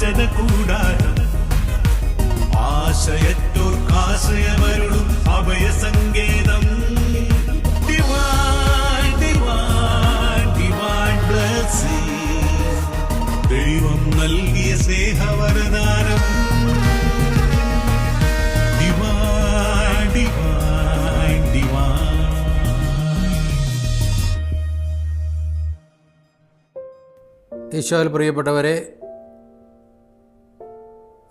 വചന കൂടാരം ആശയത്തോർക്കാശയമരുളും അഭയസങ്കേതം Divine, divine, divine blessing. ദൈവം നൽകിയ സ്നേഹവരദാനം Divine, divine, divine. ഈശോയിൽ പ്രിയപ്പെട്ടവരെ,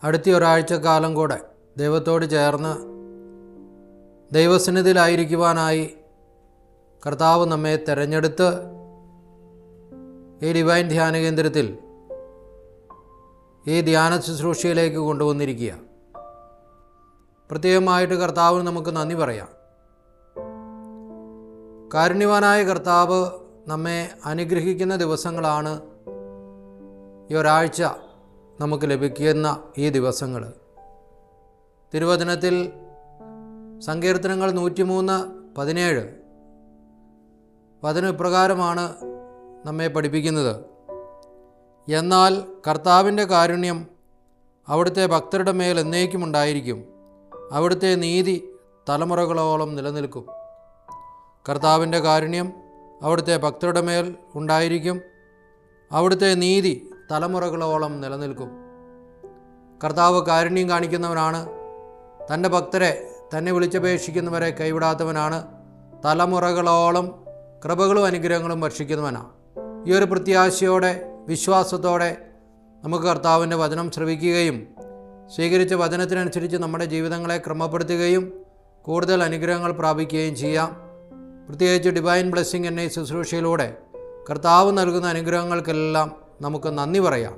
അടുത്ത ഒരാഴ്ചക്കാലം കൂടെ ദൈവത്തോട് ചേർന്ന് ദൈവസന്നിധിയിലായിരിക്കുവാനായി കർത്താവ് നമ്മെ തിരഞ്ഞെടുത്ത് ഈ ഡിവൈൻ ധ്യാന കേന്ദ്രത്തിൽ ഈ ധ്യാന ശുശ്രൂഷയിലേക്ക് കൊണ്ടുവന്നിരിക്കുക. പ്രത്യേകമായിട്ട് കർത്താവിന് നമുക്ക് നന്ദി പറയാം. കാരുണ്യവാനായ കർത്താവ് നമ്മെ അനുഗ്രഹിക്കുന്ന ദിവസങ്ങളാണ് ഈ ഒരാഴ്ച നമുക്ക് ലഭിക്കുന്ന ഈ ദിവസങ്ങൾ. തിരുവചനത്തിൽ സങ്കീർത്തനങ്ങൾ 103:17 വചനം ഇപ്രകാരമാണ് നമ്മെ പഠിപ്പിക്കുന്നത്: എന്നാൽ കർത്താവിൻ്റെ കാരുണ്യം അവിടുത്തെ ഭക്തരുടെ മേൽ എന്നേക്കും ഉണ്ടായിരിക്കും, അവിടുത്തെ നീതി തലമുറകളോളം നിലനിൽക്കും. കർത്താവിൻ്റെ കാരുണ്യം അവിടുത്തെ ഭക്തരുടെ മേൽ ഉണ്ടായിരിക്കും, അവിടുത്തെ നീതി തലമുറകളോളം നിലനിൽക്കും. കർത്താവ് കാരുണ്യം കാണിക്കുന്നവനാണ്. തൻ്റെ ഭക്തരെ, തന്നെ വിളിച്ചപേക്ഷിക്കുന്നവരെ കൈവിടാത്തവനാണ്. തലമുറകളോളം കൃപകളും അനുഗ്രഹങ്ങളും വർഷിക്കുന്നവനാണ്. ഈ ഒരു പ്രത്യാശയോടെ, വിശ്വാസത്തോടെ നമുക്ക് കർത്താവിൻ്റെ വചനം ശ്രവിക്കുകയും സ്വീകരിച്ച വചനത്തിനനുസരിച്ച് നമ്മുടെ ജീവിതങ്ങളെ ക്രമപ്പെടുത്തുകയും കൂടുതൽ അനുഗ്രഹങ്ങൾ പ്രാപിക്കുകയും ചെയ്യാം. പ്രത്യേകിച്ച് ഡിവൈൻ ബ്ലെസ്സിങ് എന്ന ഈ ശുശ്രൂഷയിലൂടെ കർത്താവ് നൽകുന്ന അനുഗ്രഹങ്ങൾക്കെല്ലാം നമുക്ക് നന്ദി പറയാം.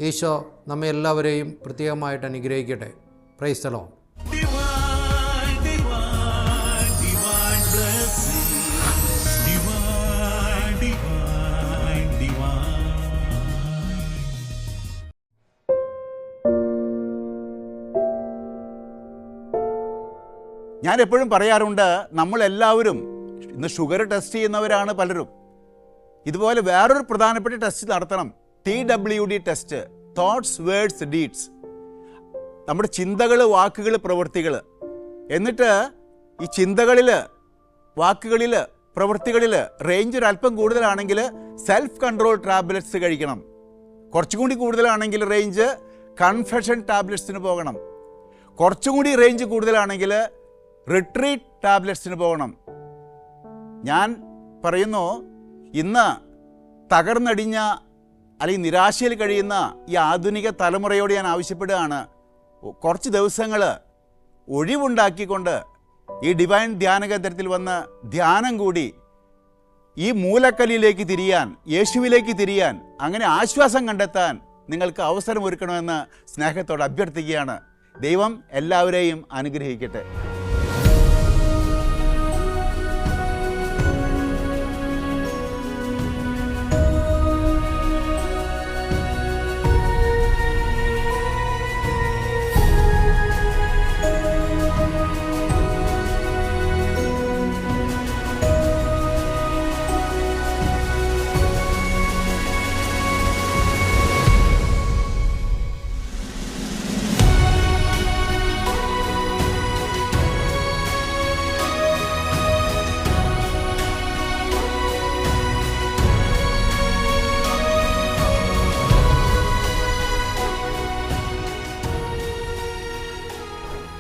ഈശോ നമ്മെ എല്ലാവരെയും പ്രത്യേകമായിട്ട് അനുഗ്രഹിക്കട്ടെ. Praise the Lord. Divine, divine, divine blessing. Divine, divine, divine. ഞാൻ എപ്പോഴും പറയാറുണ്ട്, നമ്മളെല്ലാവരും ഇന്ന് ഷുഗർ ടെസ്റ്റ് ചെയ്യുന്നവരാണ് പലരും. ഇതുപോലെ വേറൊരു പ്രധാനപ്പെട്ട ടെസ്റ്റ് നടത്തണം. TWD test, thoughts words deeds. നമ്മുടെ ചിന്തകൾ, വാക്കുകൾ, പ്രവൃത്തികൾ. എന്നിട്ട് ഈ ചിന്തകളിൽ, വാക്കുകളിൽ, പ്രവൃത്തികളിൽ റേഞ്ച് ഒരു അല്പം കൂടുതലാണെങ്കിൽ സെൽഫ് കൺട്രോൾ ടാബ്ലറ്റ്സ് കഴിക്കണം. കുറച്ചും കൂടി കൂടുതലാണെങ്കിൽ റേഞ്ച് കൺഫെഷൻ ടാബ്ലറ്റ്സിന് പോകണം. കുറച്ചും കൂടി റേഞ്ച് കൂടുതലാണെങ്കിൽ റിട്രീറ്റ് ടാബ്ലറ്റ്സിന് പോകണം. ഞാൻ പറയുന്നു, ഇന്ന് തകർന്നടിഞ്ഞ അല്ലെങ്കിൽ നിരാശയിൽ കഴിയുന്ന ഈ ആധുനിക തലമുറയോട് ഞാൻ ആവശ്യപ്പെടുകയാണ്, കുറച്ച് ദിവസങ്ങൾ ഒഴിവുണ്ടാക്കിക്കൊണ്ട് ഈ ഡിവൈൻ ധ്യാന കേന്ദ്രത്തിൽ വന്ന് ധ്യാനം കൂടി ഈ മൂലക്കല്ലിലേക്ക് തിരിയാൻ, യേശുവിലേക്ക് തിരിയാൻ, അങ്ങനെ ആശ്വാസം കണ്ടെത്താൻ നിങ്ങൾക്ക് അവസരം ഒരുക്കണമെന്ന് സ്നേഹത്തോടെ അഭ്യർത്ഥിക്കുകയാണ്. ദൈവം എല്ലാവരെയും അനുഗ്രഹിക്കട്ടെ.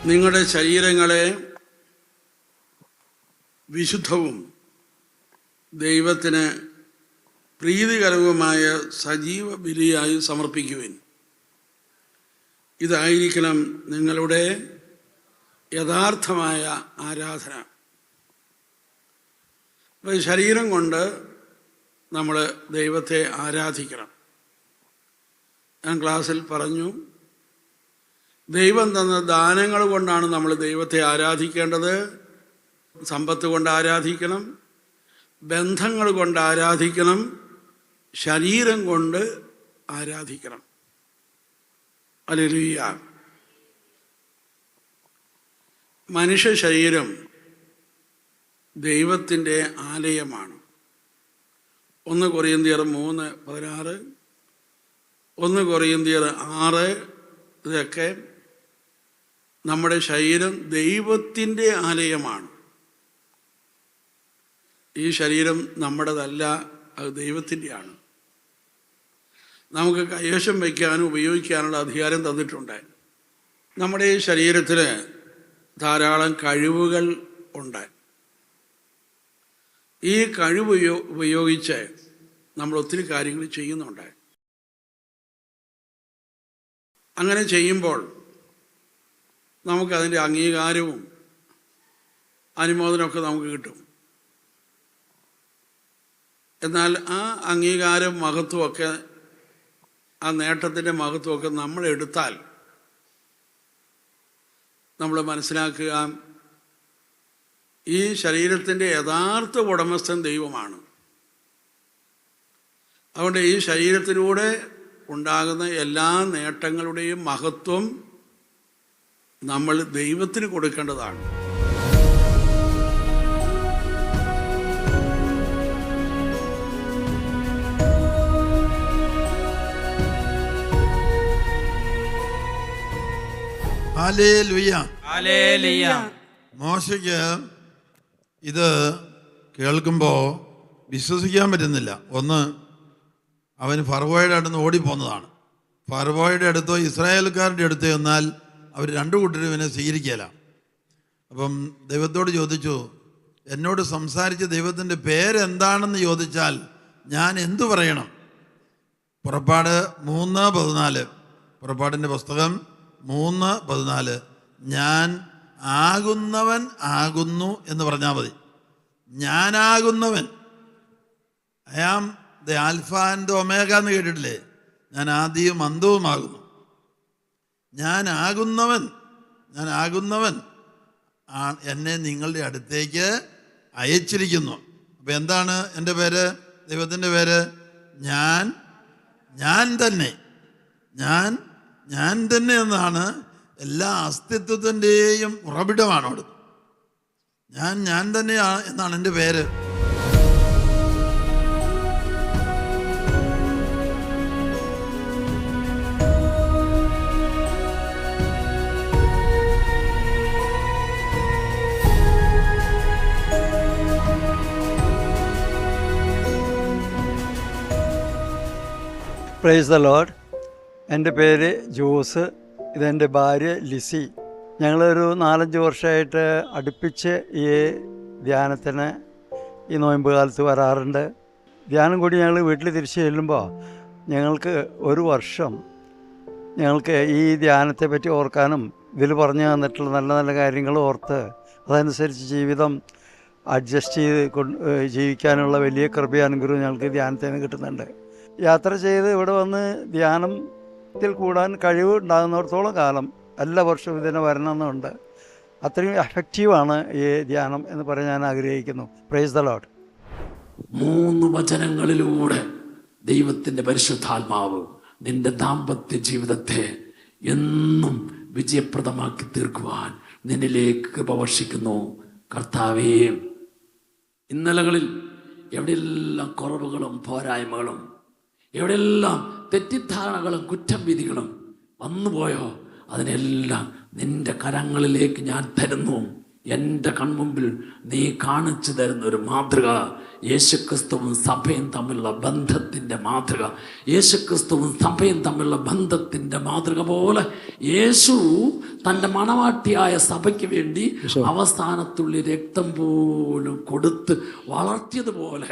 നിങ്ങളുടെ ശരീരങ്ങളെ വിശുദ്ധവും ദൈവത്തിന് പ്രീതികരവുമായ സജീവ ബലിയായി സമർപ്പിക്കുവിൻ. ഇതായിരിക്കണം നിങ്ങളുടെ യഥാർത്ഥമായ ആരാധന. അപ്പോൾ ശരീരം കൊണ്ട് നമ്മൾ ദൈവത്തെ ആരാധിക്കണം. ഞാൻ ക്ലാസ്സിൽ പറഞ്ഞു, ദൈവം തന്ന ദാനങ്ങൾ കൊണ്ടാണ് നമ്മൾ ദൈവത്തെ ആരാധിക്കേണ്ടത്. സമ്പത്ത് കൊണ്ട് ആരാധിക്കണം, ബന്ധങ്ങൾ കൊണ്ട് ആരാധിക്കണം, ശരീരം കൊണ്ട് ആരാധിക്കണം. ഹല്ലേലൂയ. മനുഷ്യ ശരീരം ദൈവത്തിൻ്റെ ആലയമാണ്. 1 കൊരിന്ത്യർ 3:16, 1 കൊറിന്ത്യർ 6 ഇതൊക്കെ നമ്മുടെ ശരീരം ദൈവത്തിൻ്റെ ആലയമാണ്. ഈ ശരീരം നമ്മുടേതല്ല, അത് ദൈവത്തിൻ്റെയാണ്. നമുക്ക് കൈവശം വയ്ക്കാനും ഉപയോഗിക്കാനുള്ള അധികാരം തന്നിട്ടുണ്ട്. നമ്മുടെ ഈ ശരീരത്തിൽ ധാരാളം കഴിവുകൾ ഉണ്ട്. ഈ കഴിവ് ഉപയോഗിച്ച് നമ്മൾ ഒത്തിരി കാര്യങ്ങൾ ചെയ്യുന്നുണ്ട്. അങ്ങനെ ചെയ്യുമ്പോൾ നമുക്കതിൻ്റെ അംഗീകാരവും അനുമോദനമൊക്കെ നമുക്ക് കിട്ടും. എന്നാൽ ആ അംഗീകാരം മഹത്വമൊക്കെ, ആ നേട്ടത്തിൻ്റെ മഹത്വമൊക്കെ നമ്മൾ എടുത്താൽ നമ്മൾ മനസ്സിലാക്കുക, ഈ ശരീരത്തിൻ്റെ യഥാർത്ഥ ഉടമസ്ഥൻ ദൈവമാണ്. അതുകൊണ്ട് ഈ ശരീരത്തിലൂടെ ഉണ്ടാകുന്ന എല്ലാ നേട്ടങ്ങളുടെയും മഹത്വം നമ്മൾ ദൈവത്തിന് കൊടുക്കേണ്ടതാണ്. ഹല്ലേലൂയ. ഹല്ലേലൂയ. മോശയ്ക്ക് ഇത് കേൾക്കുമ്പോൾ വിശ്വസിക്കാൻ പറ്റുന്നില്ല. ഒന്ന്, അവൻ ഫറവോയുടെ അടുത്ത് നിന്ന് ഓടിപ്പോന്നതാണ്. ഫറവോയുടെ അടുത്തോ ഇസ്രായേൽക്കാരുടെ അടുത്തോ എന്നാൽ അവർ 2 കൂട്ടരും ഇവനെ സ്വീകരിക്കുകയില്ല. അപ്പം ദൈവത്തോട് ചോദിച്ചു, എന്നോട് സംസാരിച്ച ദൈവത്തിൻ്റെ പേരെന്താണെന്ന് ചോദിച്ചാൽ ഞാൻ എന്തു പറയണം? പുറപ്പാട് 3:14, പുറപ്പാടിൻ്റെ പുസ്തകം 3:14, ഞാൻ ആകുന്നവൻ ആകുന്നു എന്ന് പറഞ്ഞാൽ മതി. ഞാനാകുന്നവൻ, I am the alpha and the omega എന്ന് കേട്ടിട്ടില്ലേ? ഞാൻ ആദിയും അന്തവുമാകുന്നു. ഞാനാകുന്നവൻ എന്നെ നിങ്ങളുടെ അടുത്തേക്ക് അയച്ചിരിക്കുന്നു. അപ്പം എന്താണ് എൻ്റെ പേര്? ദൈവത്തിൻ്റെ പേര് ഞാൻ തന്നെ എന്നാണ്. എല്ലാ അസ്തിത്വത്തിൻ്റെയും ഉറവിടമാണ് അവിടെ. ഞാൻ തന്നെയാണ് എന്നാണ് എൻ്റെ പേര്. Praise the Lord. എൻ്റെ പേര് ജോസ്, ഇതെൻ്റെ ഭാര്യ ലിസി. ഞങ്ങളൊരു 4-5 വർഷമായിട്ട് അടുപ്പിച്ച് ഈ ധ്യാനത്തിന് ഈ നോയമ്പ് കാലത്ത് വരാറുണ്ട്. ധ്യാനം കൂടി ഞങ്ങൾ വീട്ടിൽ തിരിച്ച് ചെല്ലുമ്പോൾ ഞങ്ങൾക്ക് 1 വർഷം ഞങ്ങൾക്ക് ഈ ധ്യാനത്തെ പറ്റി ഓർക്കാനും ഇതിൽ പറഞ്ഞു തന്നിട്ടുള്ള നല്ല നല്ല കാര്യങ്ങൾ ഓർത്ത് അതനുസരിച്ച് ജീവിതം അഡ്ജസ്റ്റ് ചെയ്ത് ജീവിക്കാനുള്ള വലിയ കൃപയാനുഗ്രഹം ഞങ്ങൾക്ക് ധ്യാനത്തിൽ നിന്ന് കിട്ടുന്നുണ്ട്. യാത്ര ചെയ്ത് ഇവിടെ വന്ന് ധ്യാനത്തിൽ കൂടാൻ കഴിവ് ഉണ്ടാകുന്നിടത്തോളം കാലം എല്ലാ വർഷവും ഇതിനെ വരണമെന്നുണ്ട്. അത്രയും എഫക്റ്റീവാണ് ഈ ധ്യാനം എന്ന് പറയാൻ ഞാൻ ആഗ്രഹിക്കുന്നു. Praise the Lord. 3 വചനങ്ങളിലൂടെ ദൈവത്തിൻ്റെ പരിശുദ്ധാത്മാവ് നിന്റെ ദാമ്പത്യ ജീവിതത്തെ എന്നും വിജയപ്രദമാക്കി തീർക്കുവാൻ നിന്നിലേക്ക് കൃപ വർഷിക്കുന്നു. കർത്താവേ, ഇന്നലകളിൽ എവിടെയെല്ലാം കുറവുകളും പോരായ്മകളും, എവിടെയെല്ലാം തെറ്റിദ്ധാരണകളും കുറ്റം വിധികളും വന്നുപോയോ, അതിനെല്ലാം നിന്റെ കരങ്ങളിലേക്ക് ഞാൻ തരുന്നു. എൻ്റെ കൺമുമ്പിൽ നീ കാണിച്ചു തരുന്ന ഒരു മാതൃക, യേശുക്രിസ്തുവും സഭയും തമ്മിലുള്ള ബന്ധത്തിൻ്റെ മാതൃക, യേശുക്രിസ്തുവും സഭയും തമ്മിലുള്ള ബന്ധത്തിൻ്റെ മാതൃക പോലെ യേശു തൻ്റെ മണവാട്ടിയായ സഭയ്ക്ക് വേണ്ടി അവസാനത്തുള്ളി രക്തം പോലും കൊടുത്ത് വളർത്തിയതുപോലെ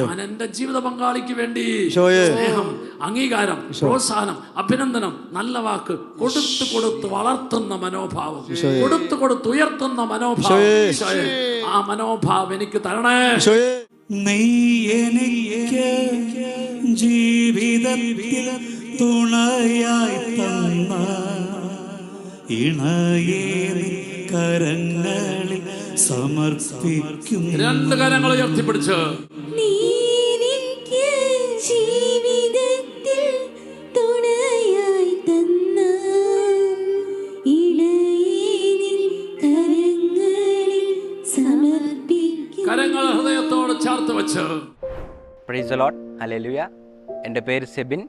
ഞാൻ എൻ്റെ ജീവിത പങ്കാളിക്ക് വേണ്ടി സ്നേഹം, അംഗീകാരം, പ്രോത്സാഹനം, അഭിനന്ദനം, നല്ല വാക്ക് കൊടുത്ത് വളർത്തുന്ന മനോഭാവം, കൊടുത്ത് ഉയർത്തുന്ന മനോഭാവം, ആ മനോഭാവം എനിക്ക് തരണേ. നീ എനിക്ക് ജീവിതത്തിൽ തുണയായി തന്ന ഇണയെ കരങ്ങളിൽ സമർപ്പിക്കും. 2 കരങ്ങൾ ഉയർത്തിപ്പിടിച്ച് കരങ്ങൾ ഹൃദയത്തോട് ചേർത്ത് വെച്ച് പ്രൈസ് ദി ലോർഡ്. ഹല്ലേലൂയ. എൻ്റെ പേര് സെബിൻ.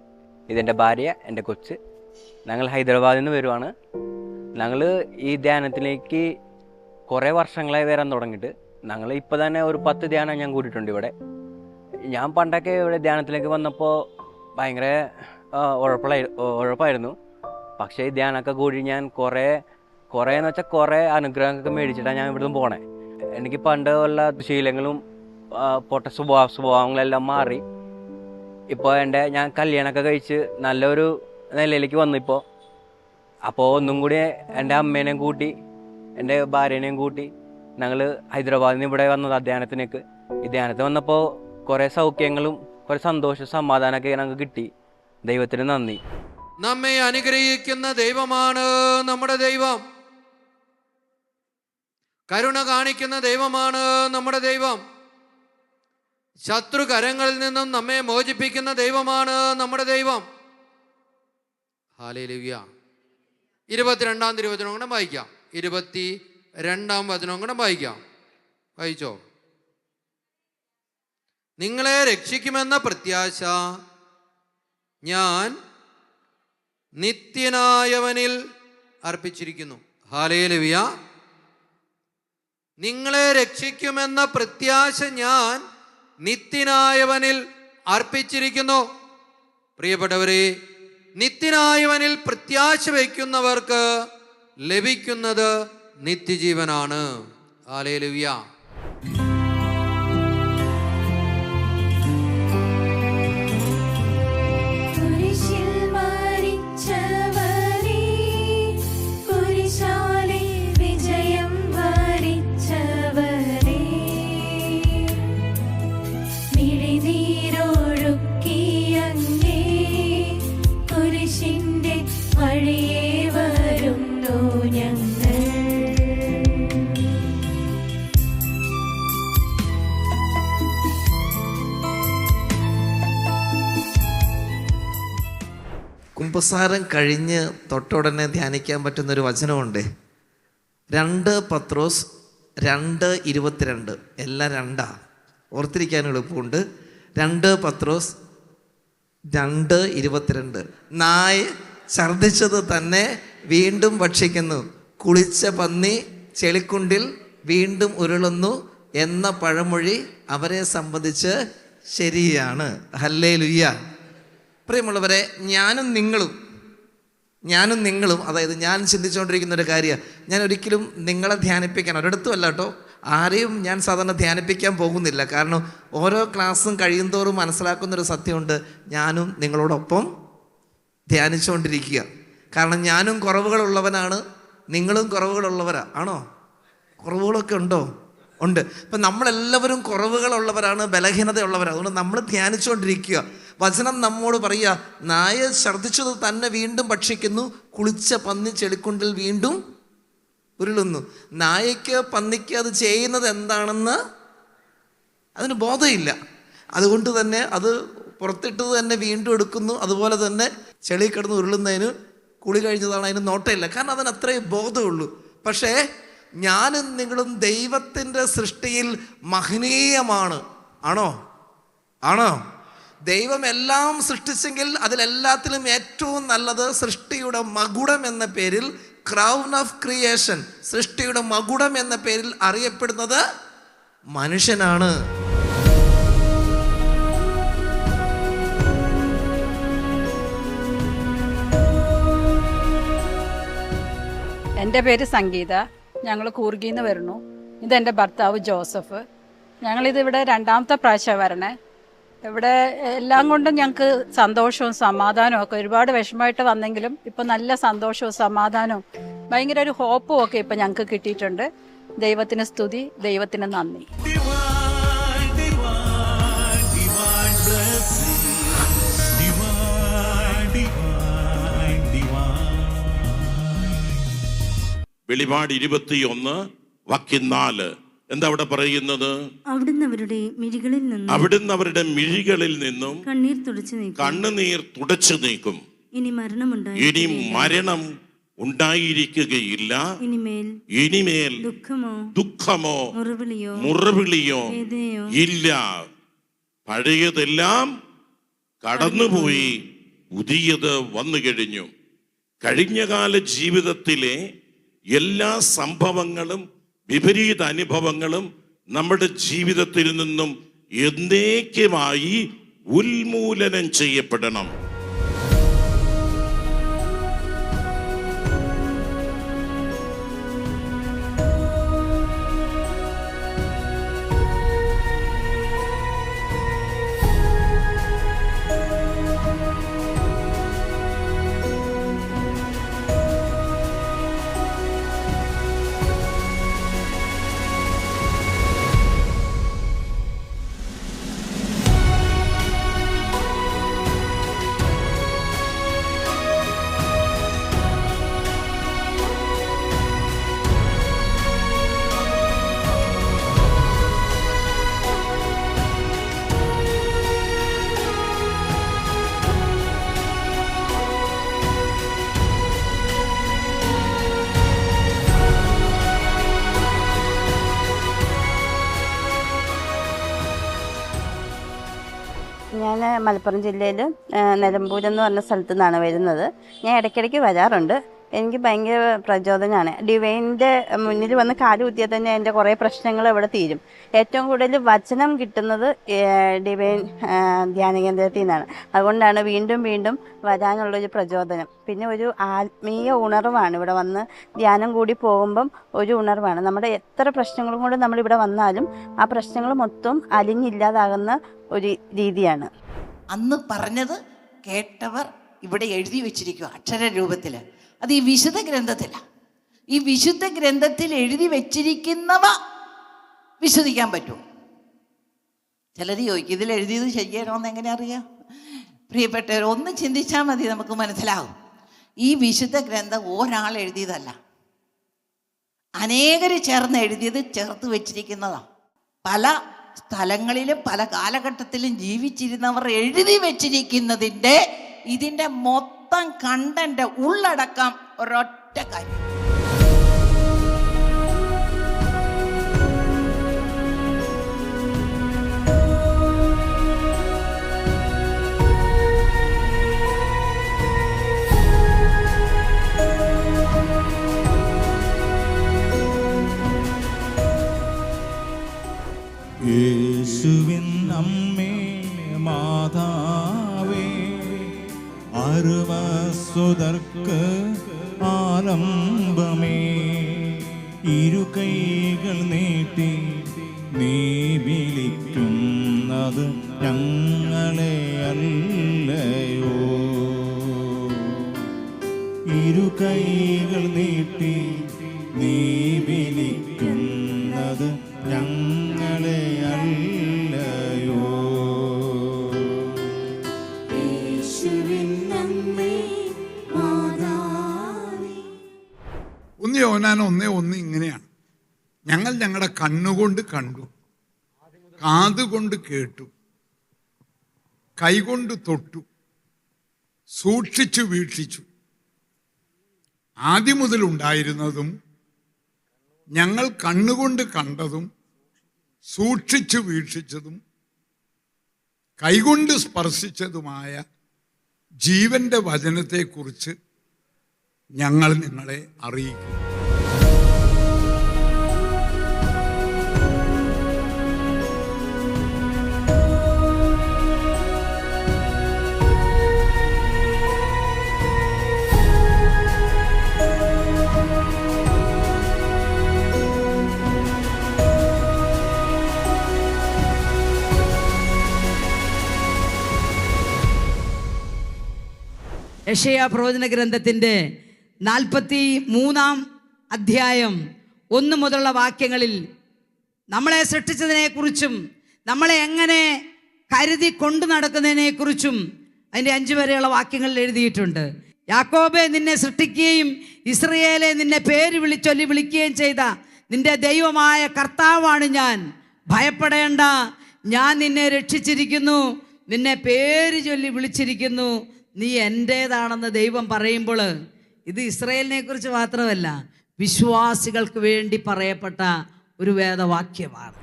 ഇതെൻ്റെ ഭാര്യ, എൻ്റെ കൊച്ച്. ഞങ്ങൾ ഹൈദരാബാദിൽ നിന്ന് വരുവാണ്. ഞങ്ങൾ ഈ ധ്യാനത്തിലേക്ക് കുറേ വർഷങ്ങളായി വരാൻ തുടങ്ങിയിട്ട്. ഞങ്ങൾ ഇപ്പോൾ തന്നെ ഒരു 10 ധ്യാനം ഞാൻ കൂടിയിട്ടുണ്ട് ഇവിടെ. ഞാൻ പണ്ടൊക്കെ ഇവിടെ ധ്യാനത്തിലേക്ക് വന്നപ്പോൾ ഭയങ്കര ഉഴപ്പായിരുന്നു. പക്ഷേ ഈ ധ്യാനമൊക്കെ കൂടി ഞാൻ കുറേന്ന് വെച്ചാൽ കുറേ അനുഗ്രഹങ്ങളൊക്കെ മേടിച്ചിട്ടാണ് ഞാൻ ഇവിടുന്ന് പോണേ. എനിക്ക് പണ്ട് ഉള്ള ശീലങ്ങളും പൊട്ട സ്വഭാവങ്ങളെല്ലാം മാറി. ഇപ്പോൾ ഞാൻ കല്യാണമൊക്കെ കഴിച്ച് നല്ലൊരു നിലയിലേക്ക് വന്നു ഇപ്പോൾ. അപ്പോൾ ഒന്നും കൂടി എൻ്റെ അമ്മേനെയും കൂട്ടി എൻ്റെ ഭാര്യേനെയും കൂട്ടി ഞങ്ങൾ ഹൈദരാബാദിൽ നിന്ന് ഇവിടെ വന്നത് ധ്യാനത്തിനേക്ക്. ഈ ധ്യാനത്തിൽ വന്നപ്പോൾ കുറേ സൗഖ്യങ്ങളും കുറേ സന്തോഷം സമാധാനമൊക്കെ ഞങ്ങൾക്ക് കിട്ടി. ദൈവത്തിന് നന്ദി. നമ്മെ അനുഗ്രഹിക്കുന്ന ദൈവമാണ് നമ്മുടെ ദൈവം. കരുണ കാണിക്കുന്ന ദൈവമാണ് നമ്മുടെ ദൈവം. ശത്രു കരങ്ങളിൽ നിന്നും നമ്മെ മോചിപ്പിക്കുന്ന ദൈവമാണ് നമ്മുടെ ദൈവം. ഹല്ലേലൂയ. 22-ാം തിരുവചനം കൂടെ വായിക്കാം. 22-ാം വചനം കൂടെ വായിക്കാം. വായിച്ചോ. നിങ്ങളെ രക്ഷിക്കുമെന്ന പ്രത്യാശ ഞാൻ നിത്യനായവനിൽ അർപ്പിച്ചിരിക്കുന്നു. ഹല്ലേലൂയ. നിങ്ങളെ രക്ഷിക്കുമെന്ന പ്രത്യാശ ഞാൻ നിത്യനായവനിൽ അർപ്പിച്ചിരിക്കുന്നു. പ്രിയപ്പെട്ടവരെ, നിത്യനായവനിൽ പ്രത്യാശ വയ്ക്കുന്നവർക്ക് ലഭിക്കുന്നത് നിത്യജീവനാണ്. ഹല്ലേലൂയ. കുമ്പസാരം കഴിഞ്ഞ് തൊട്ടുടനെ ധ്യാനിക്കാൻ പറ്റുന്നൊരു വചനമുണ്ട്. 2 പത്രോസ് 2:22. എല്ലാം 2 ഓർത്തിരിക്കാൻ എളുപ്പമുണ്ട്. 2 പത്രോസ് 2:22. നായ ഛർദ്ദിച്ചത് തന്നെ വീണ്ടും ഭക്ഷിക്കുന്നു, കുളിച്ച പന്നി ചെളിക്കുണ്ടിൽ വീണ്ടും ഉരുളുന്നു എന്ന പഴമൊഴി അവരെ സംബന്ധിച്ച് ശരിയാണ്. ഹല്ലേലൂയ. പ്രിയമുള്ളവരെ, ഞാനും നിങ്ങളും അതായത് ഞാൻ ചിന്തിച്ചുകൊണ്ടിരിക്കുന്ന ഒരു കാര്യമാണ്. ഞാൻ ഒരിക്കലും നിങ്ങളെ ധ്യാനിപ്പിക്കാൻ ഒരിടത്തുമല്ല കേട്ടോ, ആരെയും ഞാൻ സാധാരണ ധ്യാനിപ്പിക്കാൻ പോകുന്നില്ല. കാരണം ഓരോ ക്ലാസ്സും കഴിയുന്തോറും മനസ്സിലാക്കുന്നൊരു സത്യമുണ്ട്, ഞാനും നിങ്ങളോടൊപ്പം ധ്യാനിച്ചുകൊണ്ടിരിക്കുക. കാരണം ഞാനും കുറവുകളുള്ളവനാണ്, നിങ്ങളും കുറവുകളുള്ളവരാ. ആണോ? കുറവുകളൊക്കെ ഉണ്ടോ? ഉണ്ട്. അപ്പം നമ്മളെല്ലാവരും കുറവുകളുള്ളവരാണ്, ബലഹീനതയുള്ളവരാണ്. അതുകൊണ്ട് നമ്മൾ ധ്യാനിച്ചുകൊണ്ടിരിക്കുക. വചനം നമ്മോട് പറയുക, നായ ഛർദ്ദിച്ചത് തന്നെ വീണ്ടും ഭക്ഷിക്കുന്നു, കുളിച്ച പന്നി ചെളിക്കുണ്ടിൽ വീണ്ടും ഉരുളുന്നു. നായയ്ക്ക് പന്നിക്ക് അത് ചെയ്യുന്നത് എന്താണെന്ന് അതിന് ബോധമില്ല. അതുകൊണ്ട് തന്നെ അത് പുറത്തിട്ടത് തന്നെ വീണ്ടും എടുക്കുന്നു. അതുപോലെ തന്നെ ചെളി കിടന്ന് ഉരുളുന്നതിന് കുളി കഴിഞ്ഞതാണ് അതിന് നോട്ടമില്ല. കാരണം അതിന് അത്രയും ബോധമുള്ളൂ. പക്ഷേ ഞാനും നിങ്ങളും ദൈവത്തിൻ്റെ സൃഷ്ടിയിൽ മഹനീയമാണ്. ആണോ? ദൈവം എല്ലാം സൃഷ്ടിച്ചെങ്കിൽ അതിലെല്ലാത്തിലും ഏറ്റവും നല്ലത് സൃഷ്ടിയുടെ മകുടം എന്ന പേരിൽ, ക്രൗൺ ഓഫ് ക്രിയേഷൻ, സൃഷ്ടിയുടെ മകുടം എന്ന പേരിൽ അറിയപ്പെടുന്നത് മനുഷ്യനാണ്. എൻ്റെ പേര് സംഗീത. ഞങ്ങൾ കൂർഗിയിൽ നിന്ന് വരുന്നു. ഇതെൻ്റെ ഭർത്താവ് ജോസഫ്. ഞങ്ങളിതിവിടെ 2ാമത്തെ പ്രാവശ്യം വരണേ. ഇവിടെ എല്ലാം കൊണ്ടും ഞങ്ങൾക്ക് സന്തോഷവും സമാധാനവും ഒക്കെ, ഒരുപാട് വിഷമമായിട്ട് വന്നെങ്കിലും ഇപ്പം നല്ല സന്തോഷവും സമാധാനവും ഭയങ്കര ഒരു ഹോപ്പും ഒക്കെ ഇപ്പം ഞങ്ങൾക്ക് കിട്ടിയിട്ടുണ്ട്. ദൈവത്തിന് സ്തുതി, ദൈവത്തിന് നന്ദി. വെളിപാട് 21:4 എന്താ അവിടെ പറയുന്നത്? അവിടുന്ന് അവരുടെ മിഴികളിൽ നിന്നും കണ്ണുനീർ തുടച്ചു നീക്കും. ഇനി മരണം ഉണ്ടായിരിക്കുകയില്ല. ഇനിമേൽ ദുഃഖമോ മുറവിളിയോ ഇല്ല. പഴയതെല്ലാം കടന്നുപോയി, പുതിയത് വന്നു കഴിഞ്ഞു. കഴിഞ്ഞകാല ജീവിതത്തിലെ എല്ലാ സംഭവങ്ങളും വിപരീത അനുഭവങ്ങളും നമ്മുടെ ജീവിതത്തിൽ നിന്നും എന്നേക്കുമായി ഉന്മൂലനം ചെയ്യപ്പെടണം. ഞാൻ മലപ്പുറം ജില്ലയിൽ നിലമ്പൂരെന്ന് പറഞ്ഞ സ്ഥലത്തു നിന്നാണ് വരുന്നത്. ഞാൻ ഇടയ്ക്കിടയ്ക്ക് വരാറുണ്ട്. എനിക്ക് ഭയങ്കര പ്രചോദനമാണ്. ഡിവൈൻ്റെ മുന്നിൽ വന്ന് കാല് കുത്തിയാൽ തന്നെ എൻ്റെ കുറേ പ്രശ്നങ്ങൾ ഇവിടെ തീരും. ഏറ്റവും കൂടുതൽ വചനം കിട്ടുന്നത് ഡിവൈൻ ധ്യാന കേന്ദ്രത്തിൽ നിന്നാണ്. അതുകൊണ്ടാണ് വീണ്ടും വീണ്ടും വരാനുള്ളൊരു പ്രചോദനം. പിന്നെ ഒരു ആത്മീയ ഉണർവാണ് ഇവിടെ വന്ന് ധ്യാനം കൂടി പോകുമ്പം ഒരു ഉണർവാണ്. നമ്മുടെ എത്ര പ്രശ്നങ്ങളും കൊണ്ട് നമ്മളിവിടെ വന്നാലും ആ പ്രശ്നങ്ങൾ മൊത്തം അലിഞ്ഞില്ലാതാകുന്ന ഒരു രീതിയാണ്. അന്ന് പറഞ്ഞത് കേട്ടവർ ഇവിടെ എഴുതി വെച്ചിരിക്കുക അക്ഷരരൂപത്തിൽ. അത് ഈ വിശുദ്ധ ഗ്രന്ഥത്തിലാണ്. ഈ വിശുദ്ധ ഗ്രന്ഥത്തിൽ എഴുതി വെച്ചിരിക്കുന്നവ വിശ്വസിക്കാൻ പറ്റുമോ? ചിലർ ചോദിക്കും ഇതിൽ എഴുതിയത് ശരിയാണോ എന്ന് എങ്ങനെ അറിയാം? പ്രിയപ്പെട്ടവർ, ഒന്ന് ചിന്തിച്ചാൽ മതി, നമുക്ക് മനസ്സിലാകും. ഈ വിശുദ്ധ ഗ്രന്ഥം ഒരാൾ എഴുതിയതല്ല, അനേകർ ചേർന്ന് എഴുതിയത്, ചേർത്ത് വെച്ചിരിക്കുന്നതാണ്. പല സ്ഥലങ്ങളിലും പല കാലഘട്ടത്തിലും ജീവിച്ചിരുന്നവർ എഴുതി വെച്ചിരിക്കുന്നതിൻ്റെ ഇതിൻ്റെ മൊത്തം കണ്ടന്റ് ഉള്ളടക്കം ഒരൊറ്റ കാര്യം. യേശുവിൻ അമ്മേ മാതാവേ, അരുമസുതർക്ക് ആലംബമേ, ഇരു കൈകൾ നീട്ടി നീ വിളിക്കുന്നത് ഞങ്ങളെ അല്ലയോ? ഇരു കൈകൾ നീട്ടി നീ വിളിക്കുന്നത് ഞങ്ങളെ അല്ലയോ? ഒന്ന് യോഹന്നാൻ 1:1 ഇങ്ങനെയാണ്: ഞങ്ങൾ ഞങ്ങളുടെ കണ്ണുകൊണ്ട് കണ്ടു, കാതുകൊണ്ട് കേട്ടു, കൈകൊണ്ട് തൊട്ടു, സൂക്ഷിച്ചു വീക്ഷിച്ചു. ആദ്യം മുതൽ ഉണ്ടായിരുന്നതും ഞങ്ങൾ കണ്ണുകൊണ്ട് കണ്ടതും സൂക്ഷിച്ചു വീക്ഷിച്ചതും കൈകൊണ്ട് സ്പർശിച്ചതുമായ ജീവന്റെ വചനത്തെക്കുറിച്ച് ഞങ്ങൾ നിങ്ങളെ അറിയിക്കുന്നു. യെശയ്യാ പ്രവചന ഗ്രന്ഥത്തിൻ്റെ 43 അധ്യായം 1 മുതലുള്ള വാക്യങ്ങളിൽ നമ്മളെ സൃഷ്ടിച്ചതിനെക്കുറിച്ചും നമ്മളെ എങ്ങനെ കരുതി കൊണ്ടു നടക്കുന്നതിനെക്കുറിച്ചും അതിൻ്റെ 5 വരെയുള്ള വാക്യങ്ങളിൽ എഴുതിയിട്ടുണ്ട്. യാക്കോബെ, നിന്നെ സൃഷ്ടിക്കുകയും ഇസ്രയേലെ നിന്നെ പേര് വിളിച്ചൊല്ലി വിളിക്കുകയും ചെയ്ത നിന്റെ ദൈവമായ കർത്താവാണ് ഞാൻ. ഭയപ്പെടേണ്ട, ഞാൻ നിന്നെ രക്ഷിച്ചിരിക്കുന്നു, നിന്നെ പേര് ചൊല്ലി വിളിച്ചിരിക്കുന്നു, നീ എൻ്റേതാണെന്ന് ദൈവം പറയുമ്പോൾ ഇത് ഇസ്രയേലിനെ കുറിച്ച് മാത്രമല്ല, വിശ്വാസികൾക്ക് വേണ്ടി പറയപ്പെട്ട ഒരു വേദവാക്യമാണ്.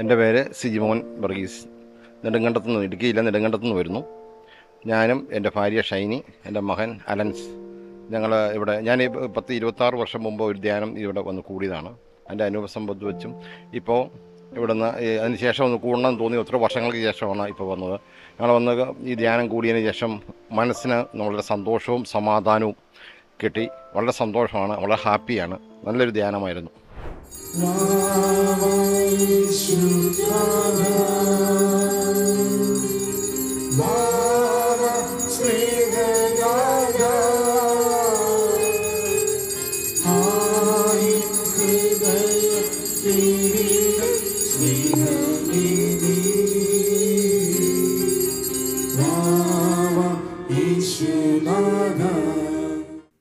എൻ്റെ പേര് സിജിമോൻ വർഗീസ്. നെടുങ്കണ്ടത്തുനിന്ന്, ഇടുക്കിയിലെ നെടുങ്കണ്ടത്തുനിന്ന് വരുന്നു. ഞാനും എൻ്റെ ഭാര്യ ഷൈനി, എൻ്റെ മകൻ അലൻസ്, ഞങ്ങൾ ഇവിടെ ഞാൻ 26 വർഷം മുമ്പ് ഒരു ധ്യാനം ഇവിടെ വന്ന് കൂടിയതാണ്. എൻ്റെ അനുഭവസമ്പത്ത് വെച്ചും ഇപ്പോൾ ഇവിടുന്ന് അതിന് ശേഷം ഒന്ന് കൂടണം തോന്നി ഒത്തിരി വർഷങ്ങൾക്ക് ശേഷമാണ് ഇപ്പോൾ വന്നത്. ഞങ്ങൾ വന്ന് ഈ ധ്യാനം കൂടിയതിന് ശേഷം മനസ്സിന് വളരെ സന്തോഷവും സമാധാനവും കിട്ടി. വളരെ സന്തോഷമാണ്, വളരെ ഹാപ്പിയാണ്. നല്ലൊരു ധ്യാനമായിരുന്നു.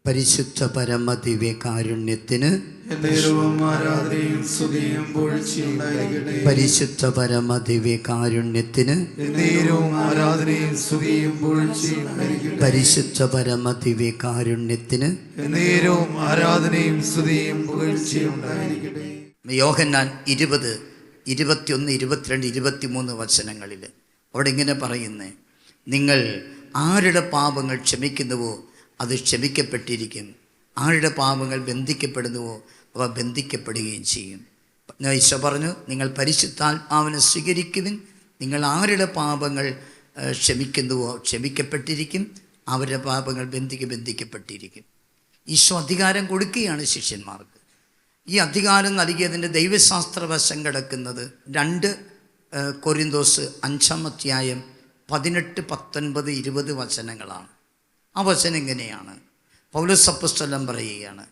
പരിശുദ്ധ പരമദിവ്യകാരുണ്യത്തിന് പരിശുദ്ധ പരമദിവ്യകാരുണ്യത്തിന് പരിശുദ്ധ പരമദിവ്യകാരുണ്യത്തിന് യോഹന്നാൻ 20, 21, 22, 23 വചനങ്ങളിൽ അവിടെ ഇങ്ങനെ പറയുന്നേ, നിങ്ങൾ ആരുടെ പാപങ്ങൾ ക്ഷമിക്കുന്നുവോ അത് ക്ഷമിക്കപ്പെട്ടിരിക്കും, ആരുടെ പാപങ്ങൾ ബന്ധിക്കപ്പെടുന്നുവോ അവ ബന്ധിക്കപ്പെടുകയും ചെയ്യും. ഈശോ പറഞ്ഞു, നിങ്ങൾ പരിശുദ്ധാത്മാവിനെ സ്വീകരിക്കുവിൻ, നിങ്ങൾ ആരുടെ പാപങ്ങൾ ക്ഷമിക്കുന്നുവോ ക്ഷമിക്കപ്പെട്ടിരിക്കും, അവരുടെ പാപങ്ങൾ ബന്ധിക്കപ്പെട്ടിരിക്കും. ഈശോ അധികാരം കൊടുക്കുകയാണ് ശിഷ്യന്മാർക്ക്. ഈ അധികാരം നൽകിയതിൻ്റെ ദൈവശാസ്ത്ര വശം കിടക്കുന്നത് 2 കൊരിന്തോസ് 5-ാം അധ്യായം 18, 19, 20 വചനങ്ങളാണ്. ആ വചനം ഇങ്ങനെയാണ്. പൗലോസ് അപ്പോസ്തലൻ പറയുകയാണ്,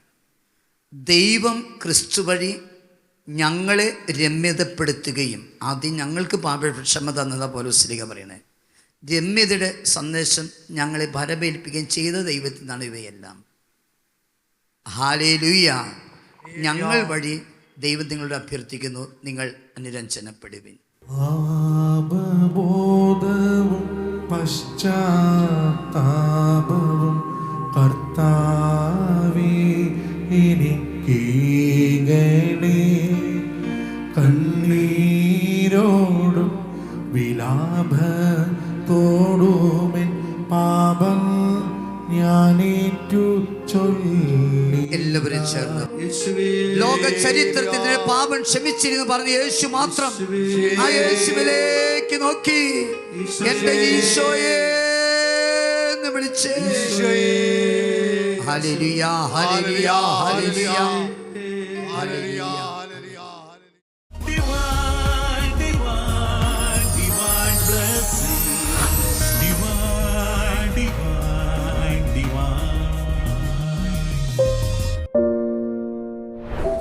ദൈവം ക്രിസ്തു വഴി ഞങ്ങളെ രമ്യതപ്പെടുത്തുകയും ആദ്യം ഞങ്ങൾക്ക് പാപക്ഷമ തന്നതാണ് പൗലോസ്ലീഹ പറയണേ. രമ്യതയുടെ സന്ദേശം ഞങ്ങളെ ഭരമേൽപ്പിക്കുകയും ചെയ്ത ദൈവത്തിൽ നിന്നാണ് ഇവയെല്ലാം. ഹല്ലേലൂയ. ഞങ്ങൾ വഴി ദൈവം നിങ്ങളോട് അഭ്യർത്ഥിക്കുന്നു, നിങ്ങൾ അനുരഞ്ജനപ്പെടുവിൻ. പാപബോധവും പശ്ചാത്താപവും കർത്താവേ എനിക്കേകണേ, കണ്ണീരോടും വിലാപത്തോടുമെൻ പാപം ഞാനേറ്റു ചൊല്ലി. എല്ലാവരും ചേർന്ന് ലോക ചരിത്രത്തിന്റെ പാപം ക്ഷമിച്ചിരുന്നു പറഞ്ഞ് യേശു മാത്രം ആ യേശുവിലേക്ക് നോക്കി എന്റെ ഈശോയെ എന്ന് വിളിച്ച് ഹല്ലേലൂയ, ഹല്ലേലൂയ, ഹല്ലേലൂയ, ഹല്ലേലൂയ.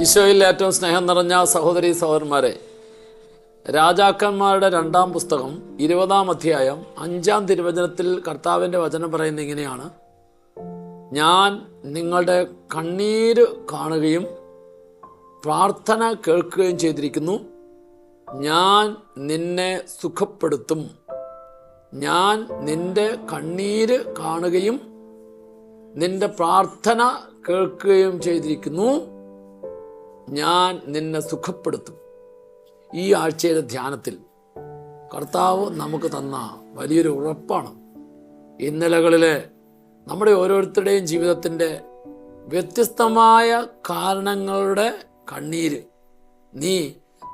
ഈശോയിൽ ഏറ്റവും സ്നേഹം നിറഞ്ഞ സഹോദരീ സഹോദരന്മാരെ, രാജാക്കന്മാരുടെ 2-ാം പുസ്തകം 20-ാം അധ്യായം 5-ാം തിരുവചനത്തിൽ കർത്താവിൻ്റെ വചനം പറയുന്നത് ഇങ്ങനെയാണ്: ഞാൻ നിങ്ങളുടെ കണ്ണീര് കാണുകയും പ്രാർത്ഥന കേൾക്കുകയും ചെയ്തിരിക്കുന്നു, ഞാൻ നിന്നെ സുഖപ്പെടുത്തും. ഞാൻ നിന്റെ കണ്ണീര് കാണുകയും നിന്റെ പ്രാർത്ഥന കേൾക്കുകയും ചെയ്തിരിക്കുന്നു, ഞാൻ നിന്നെ സുഖപ്പെടുത്തും. ഈ ആഴ്ചയിലെ ധ്യാനത്തിൽ കർത്താവ് നമുക്ക് തന്ന വലിയൊരു ഉറപ്പാണ്. ഇന്നലകളിലെ നമ്മുടെ ഓരോരുത്തരുടെയും ജീവിതത്തിൻ്റെ വ്യത്യസ്തമായ കാരണങ്ങളുടെ കണ്ണീര് നീ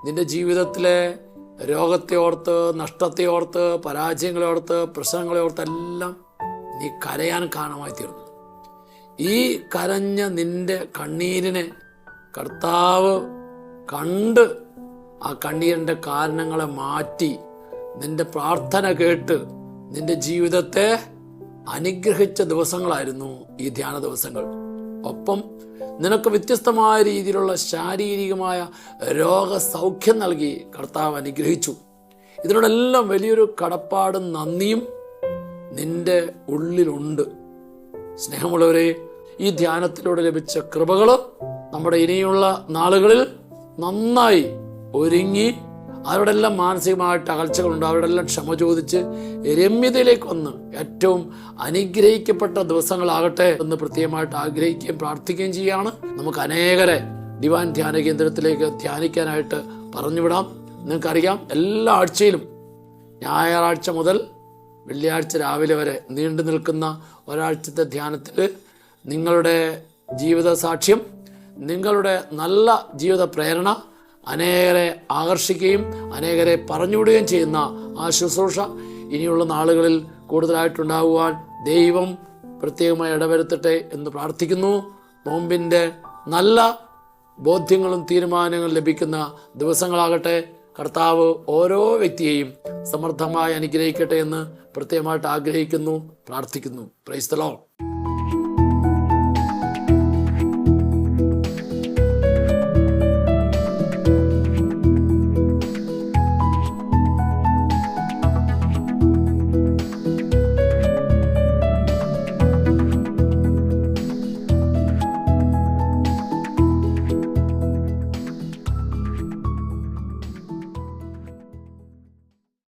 നിന്റെ ജീവിതത്തിലെ രോഗത്തെ ഓർത്ത്, നഷ്ടത്തെ ഓർത്ത്, പരാജയങ്ങളെ ഓർത്ത്, പ്രശ്നങ്ങളെ ഓർത്തെല്ലാം നീ കരയാൻ കാരണമായി തീർന്നു. ഈ കരഞ്ഞ നിന്റെ കണ്ണീരിനെ കർത്താവ് കണ്ട് ആ കണ്ണീരിൻ്റെ കാരണങ്ങളെ മാറ്റി നിന്റെ പ്രാർത്ഥന കേട്ട് നിന്റെ ജീവിതത്തെ അനുഗ്രഹിച്ച ദിവസങ്ങളായിരുന്നു ഈ ധ്യാന ദിവസങ്ങൾ. ഒപ്പം നിനക്ക് വ്യത്യസ്തമായ രീതിയിലുള്ള ശാരീരികമായ രോഗസൗഖ്യം നൽകി കർത്താവ് അനുഗ്രഹിച്ചു. ഇതിനോടെല്ലാം വലിയൊരു കടപ്പാടും നന്ദിയും നിന്റെ ഉള്ളിലുണ്ട്. സ്നേഹമുള്ളവരെ, ഈ ധ്യാനത്തിലൂടെ ലഭിച്ച കൃപകൾ നമ്മുടെ ഇനിയുള്ള നാളുകളിൽ നന്നായി ഒരുങ്ങി അവരുടെല്ലാം മാനസികമായിട്ട് അകൽച്ചകളുണ്ട്, അവരുടെല്ലാം ക്ഷമ ചോദിച്ച് രമ്യതയിലേക്ക് വന്ന് ഏറ്റവും അനുഗ്രഹിക്കപ്പെട്ട ദിവസങ്ങളാകട്ടെ എന്ന് പ്രത്യേകമായിട്ട് ആഗ്രഹിക്കുകയും പ്രാർത്ഥിക്കുകയും ചെയ്യുകയാണ്. നമുക്ക് അനേകരെ ഡിവൈൻ ധ്യാന കേന്ദ്രത്തിലേക്ക് ധ്യാനിക്കാനായിട്ട് പറഞ്ഞുവിടാം. നിങ്ങൾക്കറിയാം, എല്ലാ ആഴ്ചയിലും ഞായറാഴ്ച മുതൽ വെള്ളിയാഴ്ച രാവിലെ വരെ നീണ്ടു നിൽക്കുന്ന ഒരാഴ്ചത്തെ ധ്യാനത്തിൽ നിങ്ങളുടെ ജീവിത സാക്ഷ്യം, നിങ്ങളുടെ നല്ല ജീവിത പ്രേരണ അനേകരെ ആകർഷിക്കുകയും അനേകരെ പറഞ്ഞുവിടുകയും ചെയ്യുന്ന ആ ശുശ്രൂഷ ഇനിയുള്ള നാളുകളിൽ കൂടുതലായിട്ടുണ്ടാകുവാൻ ദൈവം പ്രത്യേകമായി ഇടവരുത്തട്ടെ എന്ന് പ്രാർത്ഥിക്കുന്നു. നോമ്പിൻ്റെ നല്ല ബോധ്യങ്ങളും തീരുമാനങ്ങളും ലഭിക്കുന്ന ദിവസങ്ങളാകട്ടെ. കർത്താവ് ഓരോ വ്യക്തിയെയും സമൃദ്ധമായി അനുഗ്രഹിക്കട്ടെ എന്ന് പ്രത്യേകമായിട്ട് ആഗ്രഹിക്കുന്നു, പ്രാർത്ഥിക്കുന്നു. Praise the Lord.